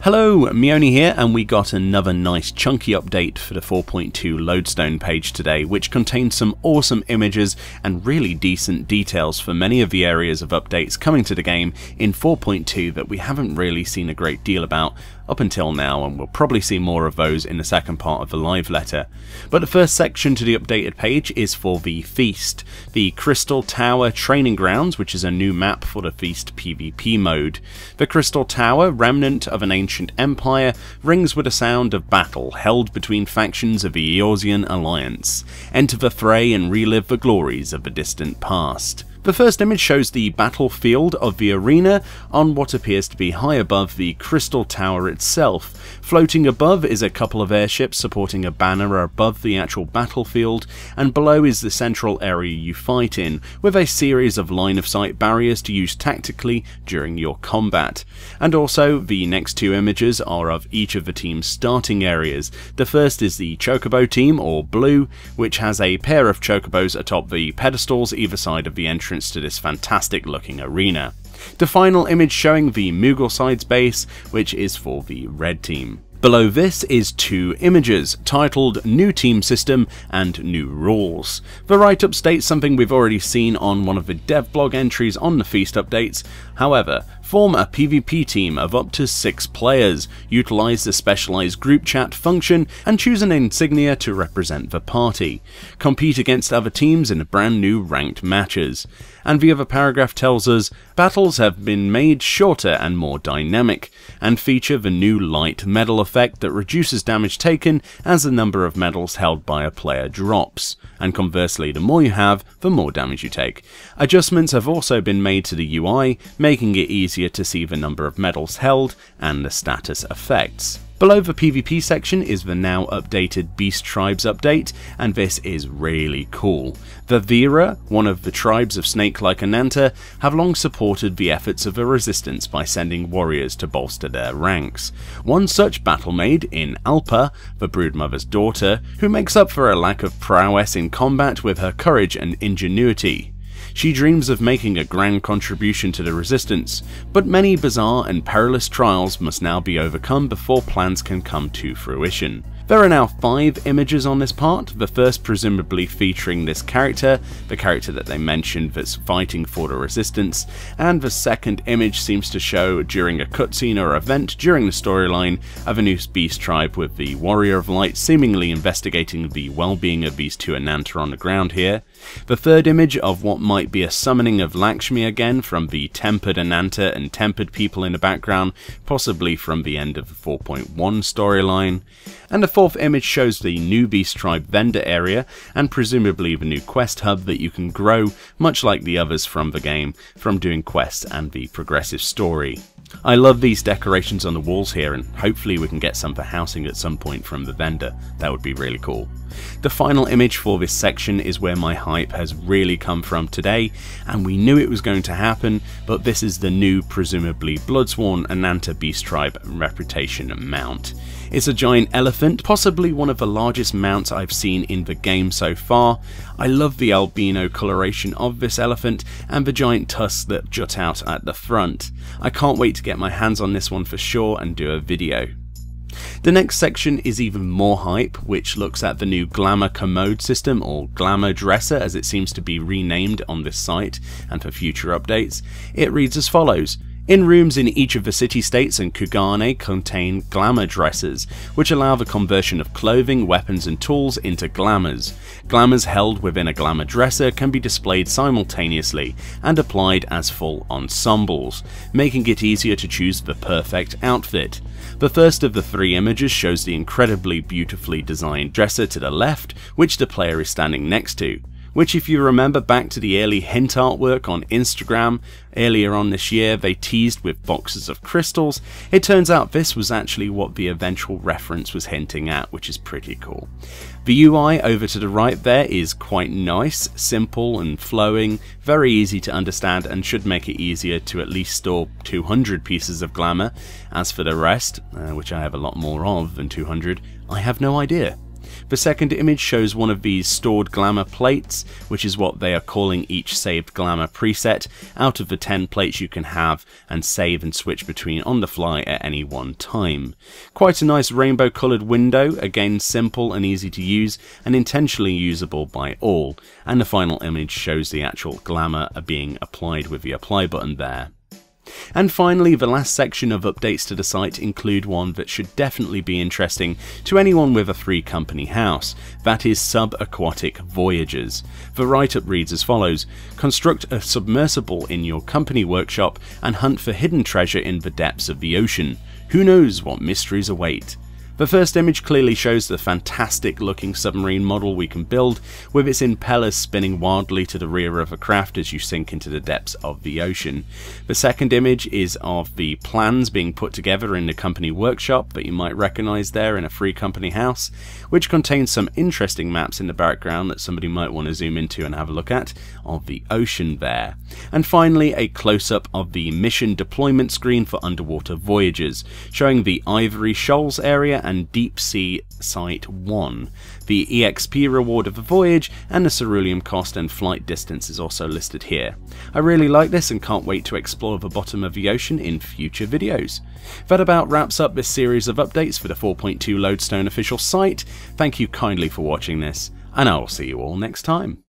Hello, Meoni here, and we got another nice chunky update for the 4.2 Lodestone page today, which contains some awesome images and really decent details for many of the areas of updates coming to the game in 4.2 that we haven't really seen a great deal about up until now, and we'll probably see more of those in the second part of the live letter. But the first section to the updated page is for the Feast, the Crystal Tower Training Grounds, which is a new map for the Feast PvP mode. The Crystal Tower, remnant of an ancient empire, rings with a sound of battle held between factions of the Eorzean Alliance. Enter the fray and relive the glories of the distant past. The first image shows the battlefield of the arena on what appears to be high above the Crystal Tower itself. Floating above is a couple of airships supporting a banner above the actual battlefield, and below is the central area you fight in, with a series of line-of-sight barriers to use tactically during your combat. And also, the next two images are of each of the team's starting areas. The first is the Chocobo team, or Blue, which has a pair of Chocobos atop the pedestals either side of the entrance to this fantastic looking arena. The final image showing the Moogleside's base, which is for the red team. Below this is two images, titled New Team System and New Rules. The write-up states something we've already seen on one of the dev blog entries on the Feast updates. However, form a PvP team of up to 6 players, utilise the specialised group chat function, and choose an insignia to represent the party. Compete against other teams in brand new ranked matches. And the other paragraph tells us, battles have been made shorter and more dynamic, and feature the new light medal effect that reduces damage taken as the number of medals held by a player drops. And conversely, the more you have, the more damage you take. Adjustments have also been made to the UI, making it easier to see the number of medals held and the status effects. Below the PvP section is the now updated Beast Tribes update, and this is really cool. The Vera, one of the tribes of snake-like Ananta, have long supported the efforts of the resistance by sending warriors to bolster their ranks. One such battle maid in Alpa, the Broodmother's daughter, who makes up for a lack of prowess in combat with her courage and ingenuity. She dreams of making a grand contribution to the resistance, but many bizarre and perilous trials must now be overcome before plans can come to fruition. There are now 5 images on this part, the first presumably featuring this character, the character that they mentioned that's fighting for the resistance, and the second image seems to show during a cutscene or event during the storyline of a new beast tribe with the Warrior of Light seemingly investigating the well-being of these two Ananta on the ground here. The third image of what might be a summoning of Lakshmi again from the tempered Ananta and tempered people in the background, possibly from the end of the 4.1 storyline. And the fourth image shows the new Beast Tribe vendor area, and presumably the new quest hub that you can grow, much like the others from the game, from doing quests and the progressive story. I love these decorations on the walls here, and hopefully we can get some for housing at some point from the vendor. That would be really cool. The final image for this section is where my hype has really come from today, and we knew it was going to happen, but this is the new, presumably Bloodsworn Ananta Beast Tribe Reputation mount. It's a giant elephant, possibly one of the largest mounts I've seen in the game so far. I love the albino coloration of this elephant and the giant tusks that jut out at the front. I can't wait to get my hands on this one for sure and do a video. The next section is even more hype, which looks at the new Glamour Commode system, or Glamour Dresser as it seems to be renamed on this site and for future updates. It reads as follows. In rooms in each of the city-states and Kugane contain glamour dressers, which allow the conversion of clothing, weapons and tools into glamours. Glamours held within a glamour dresser can be displayed simultaneously and applied as full ensembles, making it easier to choose the perfect outfit. The first of the 3 images shows the incredibly beautifully designed dresser to the left, which the player is standing next to. Which, if you remember back to the early hint artwork on Instagram earlier on this year, they teased with boxes of crystals. It turns out this was actually what the eventual reference was hinting at, which is pretty cool. The UI over to the right there is quite nice, simple and flowing, very easy to understand, and should make it easier to at least store 200 pieces of glamour. As for the rest, which I have a lot more of than 200, I have no idea. The second image shows one of these stored Glamour Plates, which is what they are calling each saved Glamour preset, out of the 10 plates you can have and save and switch between on the fly at any one time. Quite a nice rainbow coloured window, again simple and easy to use and intentionally usable by all. And the final image shows the actual Glamour being applied with the apply button there. And finally, the last section of updates to the site include one that should definitely be interesting to anyone with a 3-company house, that is Aquatic Voyages. The write-up reads as follows: construct a submersible in your company workshop and hunt for hidden treasure in the depths of the ocean. Who knows what mysteries await? The first image clearly shows the fantastic looking submarine model we can build, with its impellers spinning wildly to the rear of a craft as you sink into the depths of the ocean. The second image is of the plans being put together in the company workshop that you might recognise there in a 3-company house, which contains some interesting maps in the background that somebody might want to zoom into and have a look at, of the ocean there. And finally, a close-up of the mission deployment screen for underwater voyages, showing the Ivory Shoals area and Deep Sea Site 1. The EXP reward of the voyage and the ceruleum cost and flight distance is also listed here. I really like this and can't wait to explore the bottom of the ocean in future videos. That about wraps up this series of updates for the 4.2 Lodestone official site. Thank you kindly for watching this, and I will see you all next time.